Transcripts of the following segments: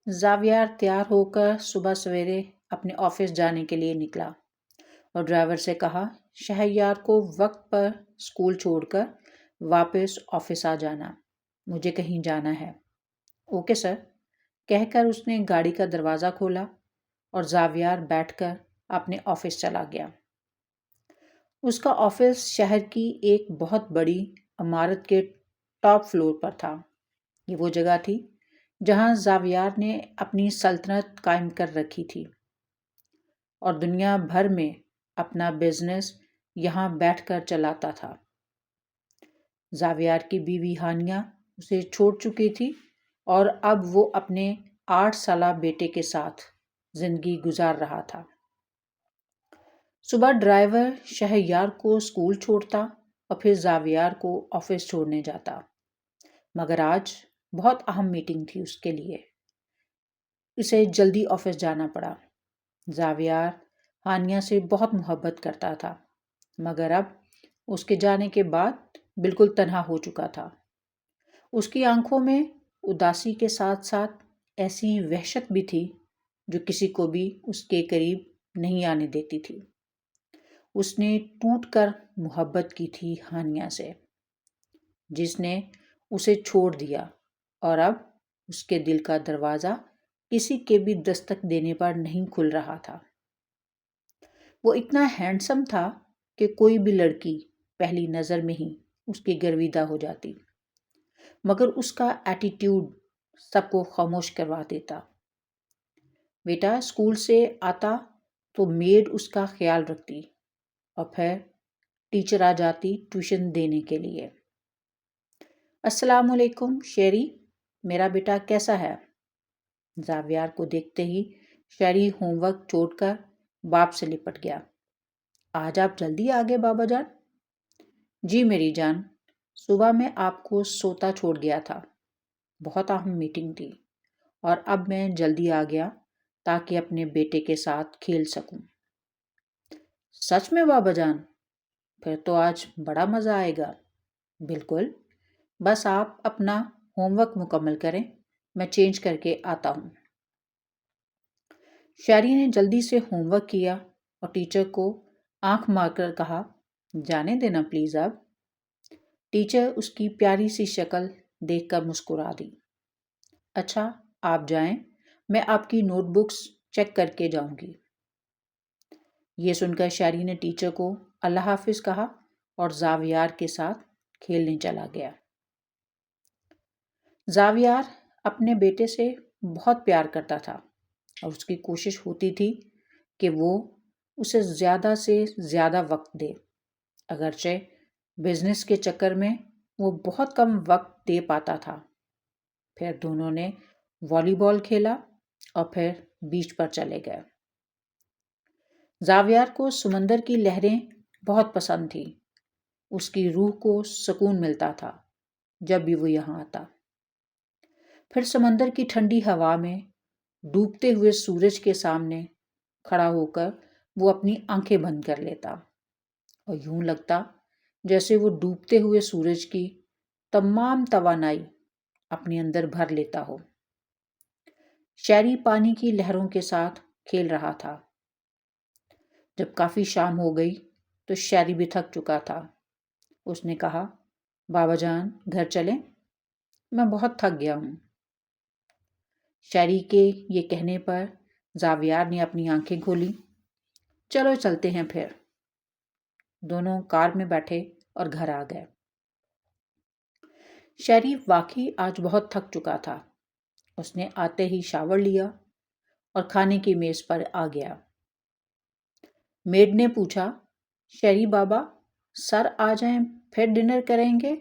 زاویار تیار ہو کر صبح سویرے اپنے آفس جانے کے لیے نکلا اور ڈرائیور سے کہا شہریار کو وقت پر اسکول چھوڑ کر واپس آفس آ جانا، مجھے کہیں جانا ہے۔ اوکے سر، کہہ کر اس نے گاڑی کا دروازہ کھولا اور زاویار بیٹھ کر اپنے آفس چلا گیا۔ اس کا آفس شہر کی ایک بہت بڑی عمارت کے ٹاپ فلور پر تھا۔ یہ وہ جگہ تھی جہاں زاویار نے اپنی سلطنت قائم کر رکھی تھی اور دنیا بھر میں اپنا بزنس یہاں بیٹھ کر چلاتا تھا۔ زاویار کی بیوی ہانیہ اسے چھوڑ چکی تھی اور اب وہ اپنے 8 سالہ بیٹے کے ساتھ زندگی گزار رہا تھا۔ صبح ڈرائیور شہریار کو اسکول چھوڑتا اور پھر زاویار کو آفس چھوڑنے جاتا، مگر آج بہت اہم میٹنگ تھی اس کے لیے، اسے جلدی آفس جانا پڑا۔ زاویار ہانیہ سے بہت محبت کرتا تھا، مگر اب اس کے جانے کے بعد بالکل تنہا ہو چکا تھا۔ اس کی آنکھوں میں اداسی کے ساتھ ساتھ ایسی وحشت بھی تھی جو کسی کو بھی اس کے قریب نہیں آنے دیتی تھی۔ اس نے ٹوٹ کر محبت کی تھی ہانیہ سے، جس نے اسے چھوڑ دیا اور اب اس کے دل کا دروازہ کسی کے بھی دستک دینے پر نہیں کھل رہا تھا۔ وہ اتنا ہینڈسم تھا کہ کوئی بھی لڑکی پہلی نظر میں ہی اس کی گرویدہ ہو جاتی، مگر اس کا ایٹیٹیوڈ سب کو خاموش کروا دیتا۔ بیٹا اسکول سے آتا تو میڈ اس کا خیال رکھتی اور پھر ٹیچر آ جاتی ٹیوشن دینے کے لیے۔ السلام علیکم شیری، میرا بیٹا کیسا ہے؟ زاویار کو دیکھتے ہی شیری ہوم ورک چھوڑ کر باپ سے لپٹ گیا۔ آج آپ جلدی آ گئے بابا جان؟ جی میری جان، صبح میں آپ کو سوتا چھوڑ گیا تھا، بہت اہم میٹنگ تھی اور اب میں جلدی آ گیا تاکہ اپنے بیٹے کے ساتھ کھیل سکوں۔ سچ میں بابا جان؟ پھر تو آج بڑا مزہ آئے گا۔ بالکل، بس آپ اپنا ہوم ورک مکمل کریں، میں چینج کر کے آتا ہوں۔ شیری نے جلدی سے ہوم ورک کیا اور ٹیچر کو آنکھ مار کر کہا جانے دینا پلیز اب۔ ٹیچر اس کی پیاری سی شکل دیکھ کر مسکرا دی۔ اچھا آپ جائیں، میں آپ کی نوٹ بکس چیک کر کے جاؤں گی۔ یہ سن کر شیری نے ٹیچر کو اللہ حافظ کہا اور زاویار کے ساتھ کھیلنے چلا گیا۔ زاویار اپنے بیٹے سے بہت پیار کرتا تھا اور اس کی کوشش ہوتی تھی کہ وہ اسے زیادہ سے زیادہ وقت دے، اگرچہ بزنس کے چکر میں وہ بہت کم وقت دے پاتا تھا۔ پھر دونوں نے والی بال کھیلا اور پھر بیچ پر چلے گئے۔ زاویار کو سمندر کی لہریں بہت پسند تھیں، اس کی روح کو سکون ملتا تھا جب بھی وہ یہاں آتا۔ پھر سمندر کی ٹھنڈی ہوا میں ڈوبتے ہوئے سورج کے سامنے کھڑا ہو کر وہ اپنی آنکھیں بند کر لیتا اور یوں لگتا جیسے وہ ڈوبتے ہوئے سورج کی تمام توانائی اپنے اندر بھر لیتا ہو۔ شیری پانی کی لہروں کے ساتھ کھیل رہا تھا۔ جب کافی شام ہو گئی تو شیری بھی تھک چکا تھا۔ اس نے کہا بابا جان گھر چلیں، میں بہت تھک گیا ہوں۔ شیری کے یہ کہنے پر زاویار نے اپنی آنکھیں کھولی۔ چلو چلتے ہیں پھر۔ دونوں کار میں بیٹھے اور گھر آ گئے۔ شیری واقعی آج بہت تھک چکا تھا۔ اس نے آتے ہی شاور لیا اور کھانے کی میز پر آ گیا۔ میڈ نے پوچھا شیری بابا سر آ جائیں پھر ڈنر کریں گے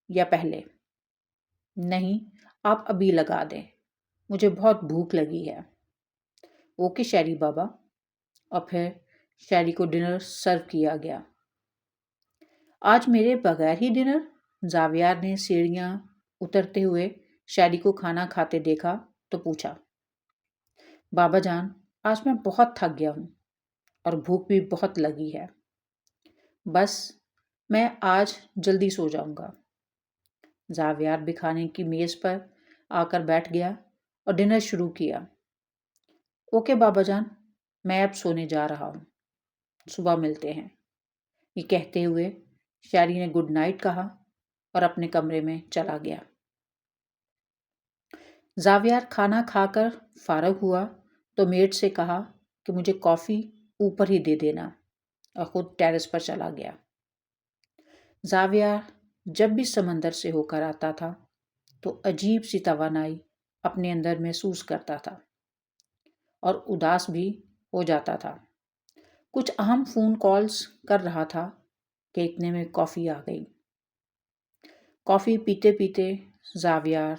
یا پہلے؟ نہیں، آپ ابھی لگا دیں، مجھے بہت بھوک لگی ہے۔ اوکے شیری بابا۔ اور پھر شیری کو ڈنر سرو کیا گیا۔ آج میرے بغیر ہی ڈنر؟ زاویار نے سیڑھیاں اترتے ہوئے شیری کو کھانا کھاتے دیکھا تو پوچھا۔ بابا جان آج میں بہت تھک گیا ہوں اور بھوک بھی بہت لگی ہے، بس میں آج جلدی سو جاؤں گا۔ زاویار بھی کھانے کی میز پر آ کر بیٹھ گیا اور ڈنر شروع کیا۔ اوکے بابا جان، میں اب سونے جا رہا ہوں، صبح ملتے ہیں، یہ کہتے ہوئے شہری نے گڈ نائٹ کہا اور اپنے کمرے میں چلا گیا۔ زاویار کھانا کھا کر فارغ ہوا تو میڈ سے کہا کہ مجھے کافی اوپر ہی دے دینا، اور خود ٹیرس پر چلا گیا۔ زاویار جب بھی سمندر سے ہو کر آتا تھا تو عجیب سی توانائی اپنے اندر محسوس کرتا تھا اور اداس بھی ہو جاتا تھا۔ کچھ اہم فون کالز کر رہا تھا کہ اتنے میں کافی آ گئی۔ کافی پیتے پیتے زاویار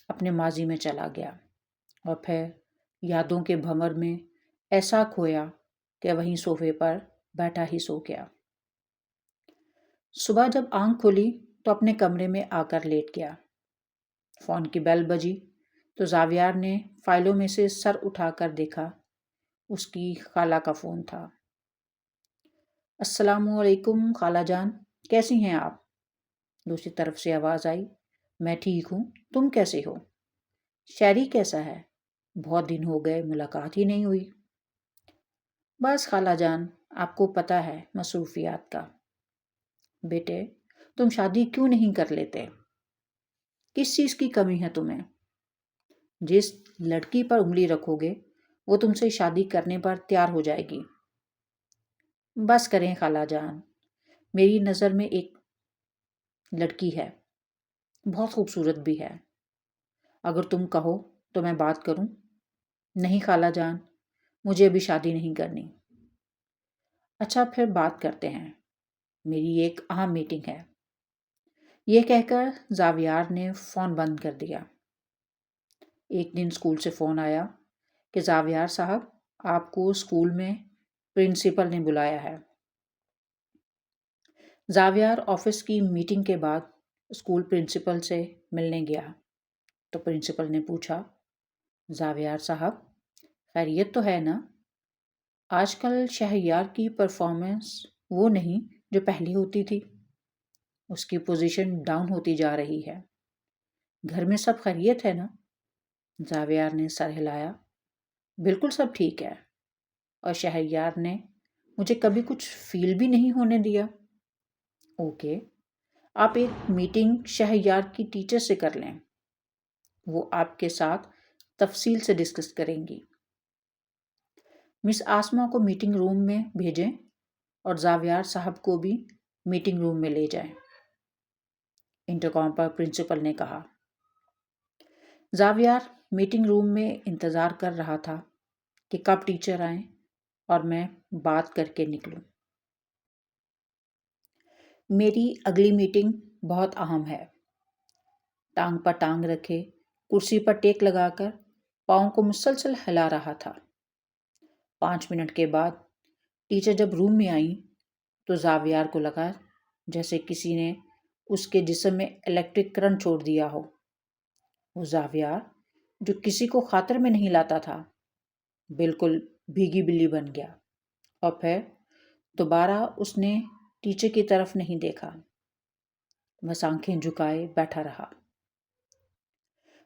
اپنے ماضی میں چلا گیا اور پھر یادوں کے بھنور میں ایسا کھویا کہ وہیں صوفے پر بیٹھا ہی سو گیا۔ صبح جب آنکھ کھلی تو اپنے کمرے میں آ کر لیٹ گیا۔ فون کی بیل بجی تو زاویار نے فائلوں میں سے سر اٹھا کر دیکھا، اس کی خالہ کا فون تھا۔ السلام علیکم خالہ جان، کیسی ہیں آپ؟ دوسری طرف سے آواز آئی، میں ٹھیک ہوں، تم کیسے ہو؟ شہری کیسا ہے؟ بہت دن ہو گئے، ملاقات ہی نہیں ہوئی۔ بس خالہ جان، آپ کو پتہ ہے مصروفیات کا۔ بیٹے، تم شادی کیوں نہیں کر لیتے؟ کس چیز کی کمی ہے تمہیں؟ جس لڑکی پر انگلی رکھو گے وہ تم سے شادی کرنے پر تیار ہو جائے گی۔ بس کریں خالہ جان، میری نظر میں ایک لڑکی ہے، بہت خوبصورت بھی ہے، اگر تم کہو تو میں بات کروں۔ نہیں خالہ جان، مجھے ابھی شادی نہیں کرنی۔ اچھا پھر بات کرتے ہیں، میری ایک اہم میٹنگ ہے۔ یہ کہہ کر زاویار نے فون بند کر دیا۔ ایک دن اسکول سے فون آیا کہ زاویار صاحب، آپ کو اسکول میں پرنسپل نے بلایا ہے۔ زاویار آفس کی میٹنگ کے بعد اسکول پرنسپل سے ملنے گیا تو پرنسپل نے پوچھا، زاویار صاحب خیریت تو ہے نا؟ آج کل شہریار کی پرفارمنس وہ نہیں جو پہلے ہوتی تھی، اس کی پوزیشن ڈاؤن ہوتی جا رہی ہے، گھر میں سب خیریت ہے نا؟ زاویار نے سر ہلایا، بالکل سب ٹھیک ہے، اور شہریار نے مجھے کبھی کچھ فیل بھی نہیں ہونے دیا۔ اوکے، آپ ایک میٹنگ شہریار کی ٹیچر سے کر لیں، وہ آپ کے ساتھ تفصیل سے ڈسکس کریں گی۔ مس آسما کو میٹنگ روم میں بھیجیں اور زاویار صاحب کو بھی میٹنگ روم میں لے جائیں، انٹرکام پر پرنسپل نے کہا۔ زاویار میٹنگ روم میں انتظار کر رہا تھا کہ کب ٹیچر آئیں اور میں بات کر کے نکلوں۔ میری اگلی میٹنگ بہت اہم ہے۔ ٹانگ پر ٹانگ رکھے کرسی پر ٹیک لگا کر پاؤں کو مسلسل ہلا رہا تھا۔ 5 منٹ کے بعد ٹیچر جب روم میں آئیں تو زاویار کو لگا جیسے کسی نے اس کے جسم میں الیکٹرک کرنٹ چھوڑ دیا ہو۔ وہ زاویار جو کسی کو خاطر میں نہیں لاتا تھا، بالکل بھیگی بلی بن گیا، اور پھر دوبارہ اس نے ٹیچر کی طرف نہیں دیکھا، بس آنکھیں جھکائے بیٹھا رہا۔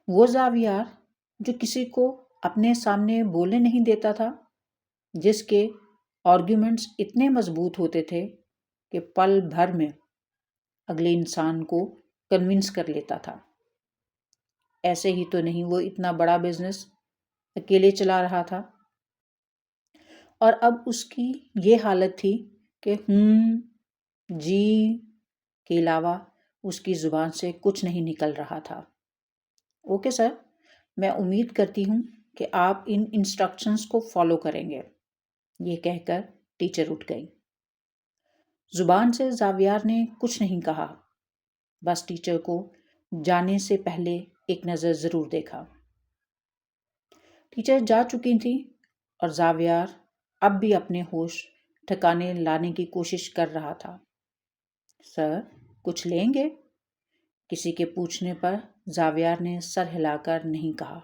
وہ زاویار جو کسی کو اپنے سامنے بولنے نہیں دیتا تھا، جس کے آرگیومنٹس اتنے مضبوط ہوتے تھے کہ پل بھر میں اگلے انسان کو کنونس کر لیتا تھا، ایسے ہی تو نہیں وہ اتنا بڑا بزنس اکیلے چلا رہا تھا، اور اب اس کی یہ حالت تھی کہ جی کے علاوہ اس کی زبان سے کچھ نہیں نکل رہا تھا۔ اوکے سر، میں امید کرتی ہوں کہ آپ ان انسٹرکشنز کو فالو کریں گے، یہ کہہ کر ٹیچر اٹھ گئی۔ زبان سے زاویار نے کچھ نہیں کہا، بس ٹیچر کو جانے سے پہلے ایک نظر ضرور دیکھا۔ ٹیچر جا چکی تھی اور زاویار اب بھی اپنے ہوش ٹھکانے لانے کی کوشش کر رہا تھا۔ سر، کچھ لیں گے؟ کسی کے پوچھنے پر زاویار نے سر ہلا کر نہیں کہا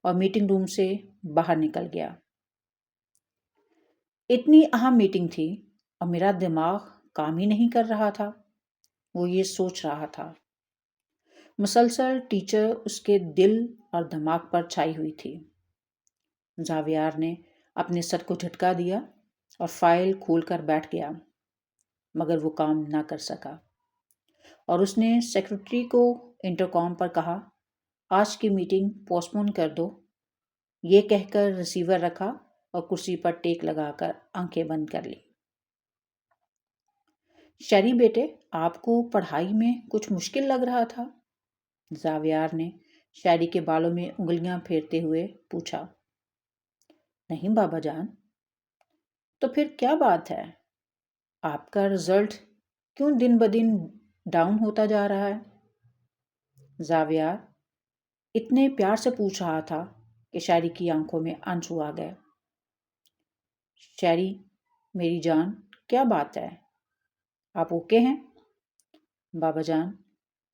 اور میٹنگ روم سے باہر نکل گیا۔ اتنی اہم میٹنگ تھی اور میرا دماغ کام ہی نہیں کر رہا تھا، وہ یہ سوچ رہا تھا۔ مسلسل ٹیچر اس کے دل اور دماغ پر چھائی ہوئی تھی۔ زاویار نے اپنے سر کو جھٹکا دیا اور فائل کھول کر بیٹھ گیا، مگر وہ کام نہ کر سکا، اور اس نے سیکرٹری کو انٹرکام پر کہا، آج کی میٹنگ پوسٹ پون کر دو۔ یہ کہہ کر ریسیور رکھا اور کرسی پر ٹیک لگا کر آنکھیں بند کر لی۔ شیری بیٹے، آپ کو پڑھائی میں کچھ مشکل لگ رہا تھا؟ زاویار نے شیری کے بالوں میں انگلیاں پھیرتے ہوئے پوچھا۔ نہیں بابا جان۔ تو پھر کیا بات ہے؟ آپ کا رزلٹ کیوں دن بدن ڈاؤن ہوتا جا رہا ہے؟ زاویار اتنے پیار سے پوچھ رہا تھا کہ شیری کی آنکھوں میں آنسو آ گئے۔ شیری میری جان، کیا بات ہے؟ آپ اوکے ہیں؟ بابا جان،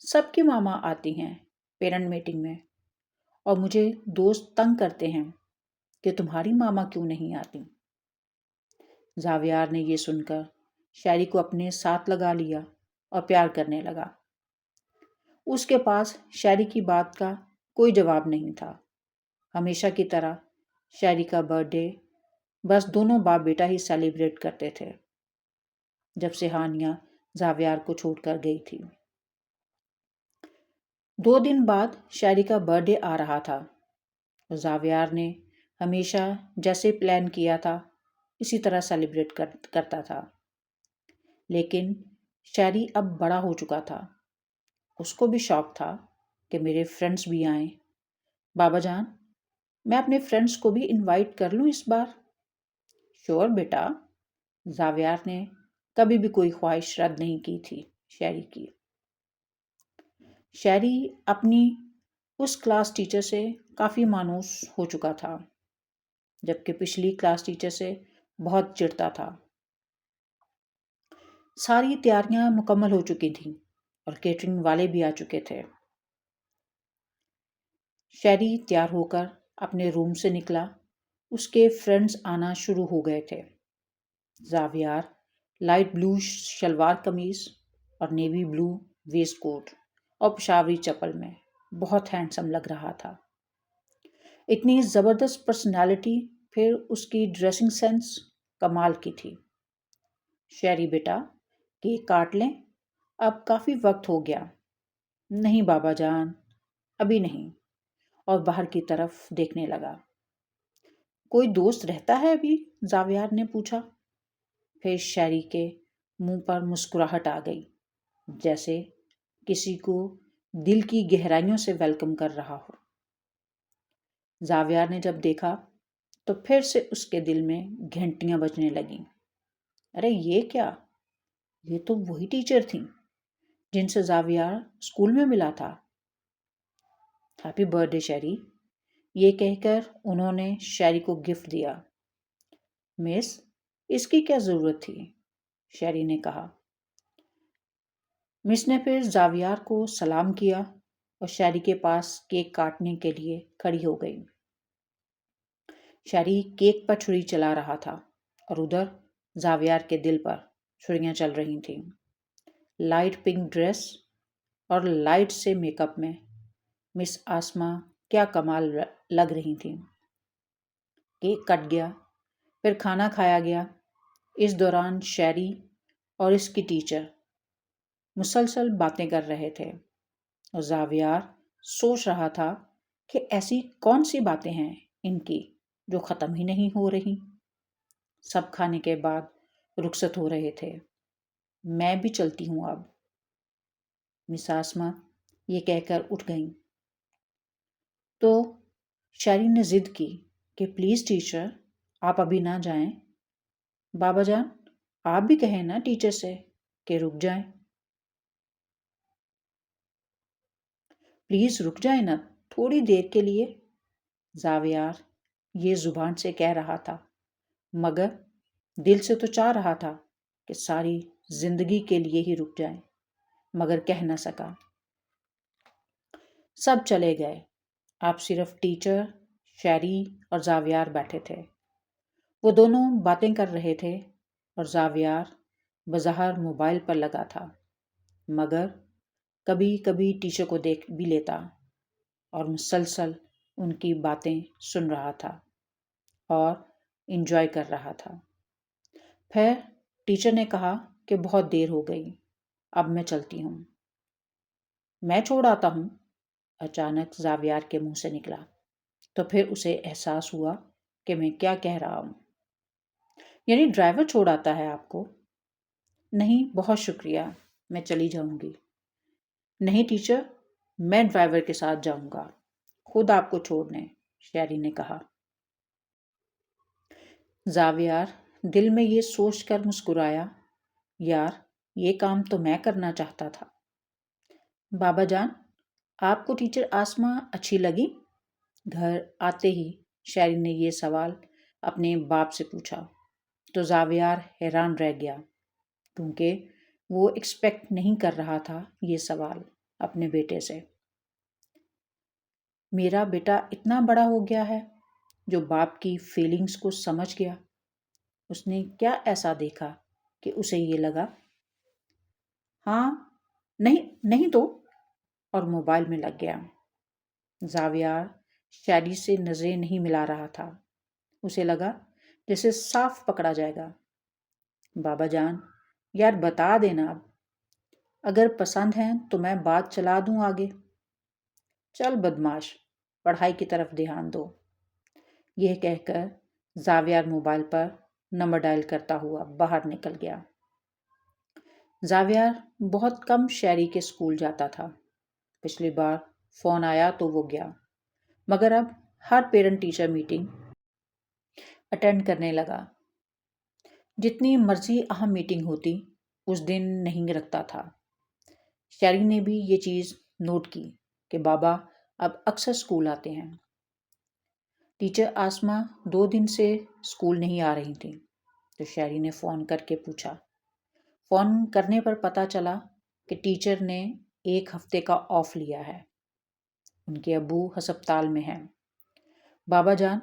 سب کی ماما آتی ہیں پیرنٹ میٹنگ میں، اور مجھے دوست تنگ کرتے ہیں کہ تمہاری ماما کیوں نہیں آتی۔ زاویار نے یہ سن کر شیری کو اپنے ساتھ لگا لیا اور پیار کرنے لگا۔ اس کے پاس شیری کی بات کا کوئی جواب نہیں تھا۔ ہمیشہ کی طرح شیری کا برتھ ڈے بس دونوں باپ بیٹا ہی سیلیبریٹ کرتے تھے، جب سے ہانیہ زاویار کو چھوڑ کر گئی تھی۔ 2 دن بعد شیری کا برتھ ڈے آ رہا تھا۔ زاویار نے ہمیشہ جیسے پلان کیا تھا اسی طرح سیلیبریٹ کرتا تھا، لیکن شیری اب بڑا ہو چکا تھا۔ اس کو بھی شوق تھا کہ میرے فرینڈس بھی آئیں۔ بابا جان، میں اپنے فرینڈس کو بھی انوائٹ کر لوں اس بار؟ شور بیٹا۔ زاویار نے کبھی بھی کوئی خواہش رد نہیں کی تھی شیری کی۔ شیری اپنی اس کلاس ٹیچر سے کافی مانوس ہو چکا تھا، جبکہ پچھلی کلاس ٹیچر سے بہت چڑھتا تھا۔ ساری تیاریاں مکمل ہو چکی تھیں اور کیٹرنگ والے بھی آ چکے تھے۔ شیری تیار ہو کر اپنے روم سے نکلا۔ اس کے فرینڈز آنا شروع ہو گئے تھے۔ زاویار لائٹ بلو شلوار قمیض اور نیوی بلو ویسٹ کوٹ اور پشاوری چپل میں بہت ہینڈسم لگ رہا تھا۔ اتنی زبردست پرسنالٹی، پھر اس کی ڈریسنگ سینس کمال کی تھی۔ شیری بیٹا، کیک کاٹ لیں؟ اب کافی وقت ہو گیا۔ نہیں بابا جان، ابھی نہیں، اور باہر کی طرف دیکھنے لگا۔ کوئی دوست رہتا ہے ابھی؟ زاویار نے پوچھا۔ پھر شیری کے منہ پر مسکراہٹ آ گئی، جیسے کسی کو دل کی گہرائیوں سے ویلکم کر رہا ہو۔ زاویار نے جب دیکھا تو پھر سے اس کے دل میں گھنٹیاں بجنے لگیں۔ ارے یہ کیا؟ یہ تو وہی ٹیچر تھیں جن سے زاویار اسکول میں ملا تھا۔ ہیپی برتھ ڈے شیری، یہ کہہ کر انہوں نے شیری کو گفٹ دیا۔ مس، اس کی کیا ضرورت تھی؟ شیری نے کہا۔ مس نے پھر زاویار کو سلام کیا اور شیری کے پاس کیک کاٹنے کے لیے کھڑی ہو گئی۔ شیری کیک پر چھری چلا رہا تھا اور ادھر زاویار کے دل پر چھریاں چل رہی تھیں۔ لائٹ پنک ڈریس اور لائٹ سے میک اپ میں مس آسما کیا کمال لگ رہی تھیں۔ کیک کٹ گیا، پھر کھانا کھایا گیا۔ اس دوران شیری اور اس کی ٹیچر مسلسل باتیں کر رہے تھے، اور زاویار سوچ رہا تھا کہ ایسی کون سی باتیں ہیں ان کی جو ختم ہی نہیں ہو رہی۔ سب کھانے کے بعد رخصت ہو رہے تھے۔ میں بھی چلتی ہوں اب، مس آسما یہ کہہ کر اٹھ گئیں۔ تو شیری نے ضد کی کہ پلیز ٹیچر، آپ ابھی نہ جائیں۔ بابا جان، آپ بھی کہیں نا ٹیچر سے کہ رک جائیں۔ پلیز رک جائیں نا تھوڑی دیر کے لیے۔ زاویار یہ زبان سے کہہ رہا تھا، مگر دل سے تو چاہ رہا تھا کہ ساری زندگی کے لیے ہی رک جائیں، مگر کہہ نہ سکا۔ سب چلے گئے، اب صرف ٹیچر، شیری اور زاویار بیٹھے تھے۔ وہ دونوں باتیں کر رہے تھے اور زاویار بظاہر موبائل پر لگا تھا، مگر کبھی کبھی ٹیچر کو دیکھ بھی لیتا اور مسلسل ان کی باتیں سن رہا تھا اور انجوائے کر رہا تھا۔ پھر ٹیچر نے کہا کہ بہت دیر ہو گئی، اب میں چلتی ہوں۔ میں چھوڑ آتا ہوں، اچانک زاویار کے منہ سے نکلا، تو پھر اسے احساس ہوا کہ میں کیا کہہ رہا ہوں۔ یعنی ڈرائیور چھوڑ آتا ہے آپ کو؟ نہیں، بہت شکریہ، میں چلی جاؤں گی۔ نہیں ٹیچر، میں ڈرائیور کے ساتھ جاؤں گا، خود آپ کو چھوڑنے، شیری نے کہا۔ زاویار دل میں یہ سوچ کر مسکرایا، یار یہ کام تو میں کرنا چاہتا تھا۔ بابا جان، آپ کو ٹیچر آسما اچھی لگی؟ گھر آتے ہی شیری نے یہ سوال اپنے باپ سے پوچھا تو زاویار حیران رہ گیا، کیونکہ وہ ایکسپیکٹ نہیں کر رہا تھا یہ سوال اپنے بیٹے سے۔ میرا بیٹا اتنا بڑا ہو گیا ہے جو باپ کی فیلنگز کو سمجھ گیا۔ اس نے کیا ایسا دیکھا کہ اسے یہ لگا؟ ہاں، نہیں تو، اور موبائل میں لگ گیا۔ زاویار شیری سے نظریں نہیں ملا رہا تھا، اسے لگا جیسے صاف پکڑا جائے گا۔ بابا جان، یار بتا دینا اب، اگر پسند ہیں تو میں بات چلا دوں آگے۔ چل بدماش، پڑھائی کی طرف دھیان دو۔ یہ کہہ کر زاویار موبائل پر نمبر ڈائل کرتا ہوا باہر نکل گیا۔ زاویار بہت کم شیری کے اسکول جاتا تھا۔ پچھلی بار فون آیا تو وہ گیا، مگر اب ہر پیرنٹ ٹیچر میٹنگ اٹینڈ کرنے لگا۔ جتنی مرضی اہم میٹنگ ہوتی اس دن نہیں رکھتا تھا۔ شیری نے بھی یہ چیز نوٹ کی کہ بابا اب اکثر اسکول آتے ہیں۔ ٹیچر آسما 2 دن سے اسکول نہیں آ رہی تھی تو شیری نے فون کر کے پوچھا۔ فون کرنے پر پتہ چلا کہ ٹیچر نے 1 ہفتے کا آف لیا ہے، ان کے ابو ہسپتال میں ہیں۔ بابا جان،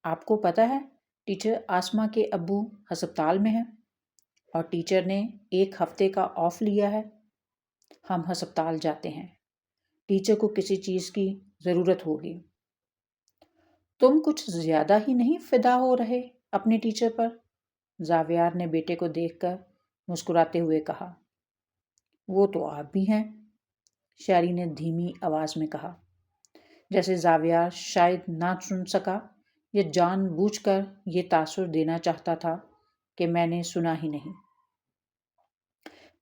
آپ کو پتہ ہے ٹیچر آسما کے ابو ہسپتال میں ہیں اور ٹیچر نے 1 ہفتے کا آف لیا ہے۔ ہم ہسپتال جاتے ہیں، ٹیچر کو کسی چیز کی ضرورت ہوگی۔ تم کچھ زیادہ ہی نہیں فدا ہو رہے اپنے ٹیچر پر؟ زاویار نے بیٹے کو دیکھ کر مسکراتے ہوئے کہا۔ وہ تو آپ بھی ہیں، شیری نے دھیمی آواز میں کہا، جیسے زاویار شاید نہ سن سکا یا جان بوجھ کر یہ تاثر دینا چاہتا تھا کہ میں نے سنا ہی نہیں۔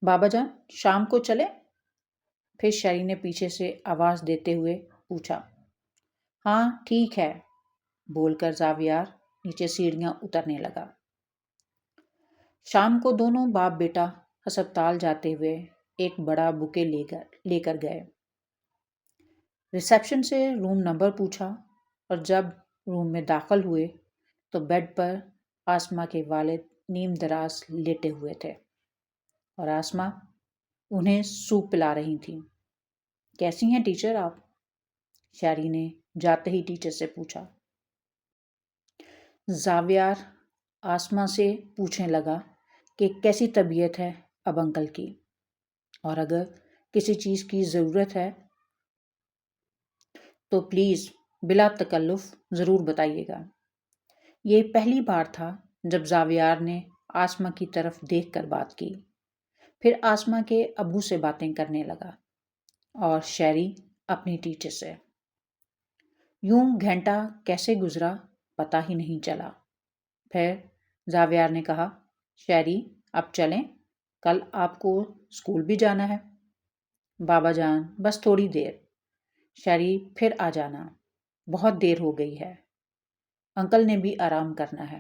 بابا جان، شام کو چلے؟ پھر شیری نے پیچھے سے آواز دیتے ہوئے پوچھا۔ ہاں ٹھیک ہے، بول کر زاویار نیچے سیڑھیاں اترنے لگا۔ شام کو دونوں باپ بیٹا ہسپتال جاتے ہوئے ایک بڑا بوکے لے کر گئے۔ ریسیپشن سے روم نمبر پوچھا اور جب روم میں داخل ہوئے تو بیڈ پر آسما کے والد نیم دراز لیٹے ہوئے تھے اور آسما انہیں سوپ پلا رہی تھیں۔ کیسی ہیں ٹیچر آپ؟ شیری نے جاتے ہی ٹیچر سے پوچھا۔ زاویار آسما سے پوچھنے لگا کہ کیسی طبیعت ہے اب انکل کی، اور اگر کسی چیز کی ضرورت ہے تو پلیز بلا تکلف ضرور بتائیے گا۔ یہ پہلی بار تھا جب زاویار نے آسما کی طرف دیکھ کر بات کی، پھر آسما کے ابو سے باتیں کرنے لگا اور شیری اپنی ٹیچر سے۔ یوں گھنٹہ کیسے گزرا پتہ ہی نہیں چلا۔ پھر زاویار نے کہا، شیری اب چلیں، کل آپ کو اسکول بھی جانا ہے۔ بابا جان بس تھوڑی دیر، شیری پھر آ جانا، بہت دیر ہو گئی ہے، انکل نے بھی آرام کرنا ہے۔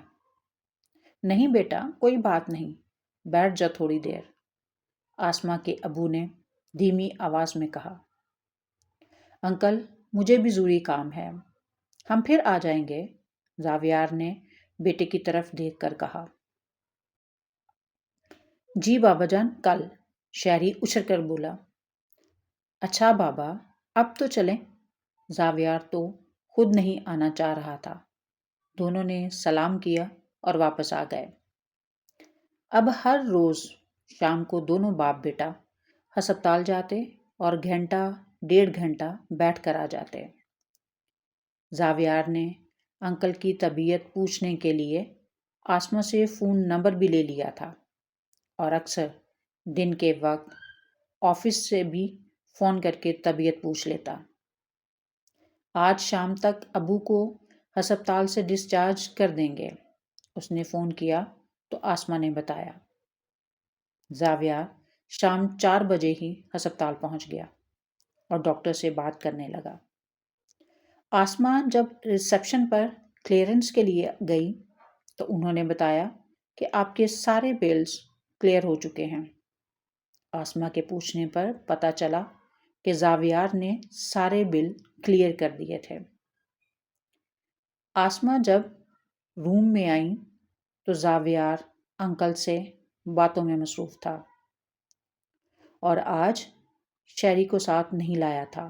نہیں بیٹا کوئی بات نہیں، بیٹھ جا تھوڑی دیر، آسما کے ابو نے دھیمی آواز میں کہا۔ انکل مجھے بھی ضروری کام ہے، ہم پھر آ جائیں گے، زاویار نے بیٹے کی طرف دیکھ کر کہا۔ جی بابا جان کل، شیری اچھل کر بولا۔ اچھا بابا اب تو چلیں، زاویار تو خود نہیں آنا چاہ رہا تھا۔ دونوں نے سلام کیا اور واپس آ گئے۔ اب ہر روز شام کو دونوں باپ بیٹا ہسپتال جاتے اور گھنٹہ 1.5 گھنٹہ بیٹھ کر آ جاتے۔ زاویار نے انکل کی طبیعت پوچھنے کے لیے آسما سے فون نمبر بھی لے لیا تھا اور اکثر دن کے وقت آفس سے بھی فون کر کے طبیعت پوچھ لیتا۔ آج شام تک ابو کو ہسپتال سے ڈسچارج کر دیں گے، اس نے فون کیا تو آسما نے بتایا۔ زاویار شام 4 بجے ہی ہسپتال پہنچ گیا اور ڈاکٹر سے بات کرنے لگا۔ آسما جب ریسیپشن پر کلیئرنس کے لیے گئی تو انہوں نے بتایا کہ آپ کے سارے بلز کلیئر ہو چکے ہیں۔ آسما کے پوچھنے پر پتہ چلا کہ زاویار نے سارے بل کلیئر کر دیے تھے۔ آسما جب روم میں آئیں تو زاویار انکل سے باتوں میں مصروف تھا اور آج شیری کو ساتھ نہیں لایا تھا۔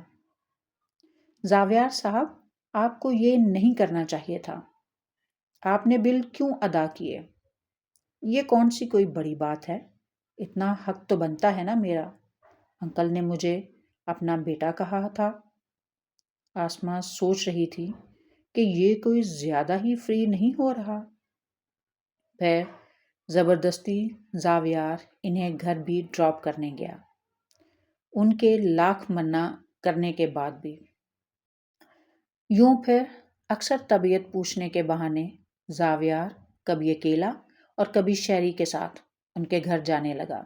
زاویار صاحب، آپ کو یہ نہیں کرنا چاہیے تھا۔ آپ نے بل کیوں ادا کیے؟ یہ کون سی کوئی بڑی بات ہے؟ اتنا حق تو بنتا ہے نا میرا۔ انکل نے مجھے اپنا بیٹا کہا تھا۔ آسما سوچ رہی تھی کہ یہ کوئی زیادہ ہی فری نہیں ہو رہا۔ پھر زبردستی زاویار انہیں گھر بھی ڈراپ کرنے گیا، ان کے لاکھ منع کرنے کے بعد بھی۔ یوں پھر اکثر طبیعت پوچھنے کے بہانے زاویار کبھی اکیلا اور کبھی شیری کے ساتھ ان کے گھر جانے لگا۔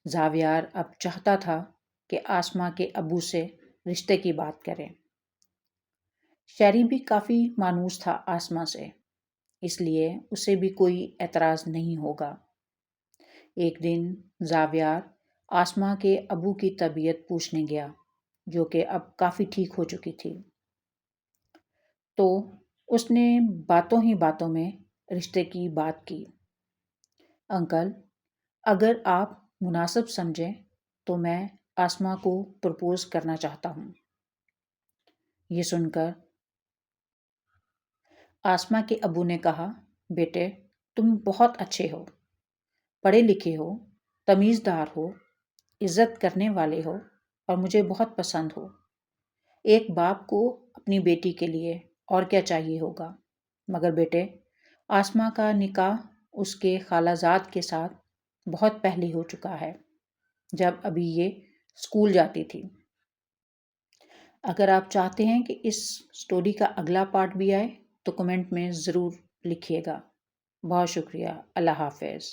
زاویار اب چاہتا تھا کہ آسما کے ابو سے رشتے کی بات کرے۔ شیری بھی کافی مانوس تھا آسما سے، اس لیے اسے بھی کوئی اعتراض نہیں ہوگا۔ ایک دن زاویار آسما کے ابو کی طبیعت پوچھنے گیا، جو کہ اب کافی ٹھیک ہو چکی تھی۔ تو اس نے باتوں ہی باتوں میں رشتے کی بات کی۔ انکل، اگر آپ مناسب سمجھیں تو میں آسما کو پرپوز کرنا چاہتا ہوں۔ یہ سن کر آسما کے ابو نے کہا، بیٹے تم بہت اچھے ہو، پڑھے لکھے ہو، تمیزدار ہو، عزت کرنے والے ہو اور مجھے بہت پسند ہو۔ ایک باپ کو اپنی بیٹی کے لیے اور کیا چاہیے ہوگا؟ مگر بیٹے، آسما کا نکاح اس کے خالہ زاد کے ساتھ بہت پہلے ہو چکا ہے، جب ابھی یہ اسکول جاتی تھی۔ اگر آپ چاہتے ہیں کہ اس سٹوری کا اگلا پارٹ بھی آئے تو کمنٹ میں ضرور لکھیے گا۔ بہت شکریہ۔ اللہ حافظ۔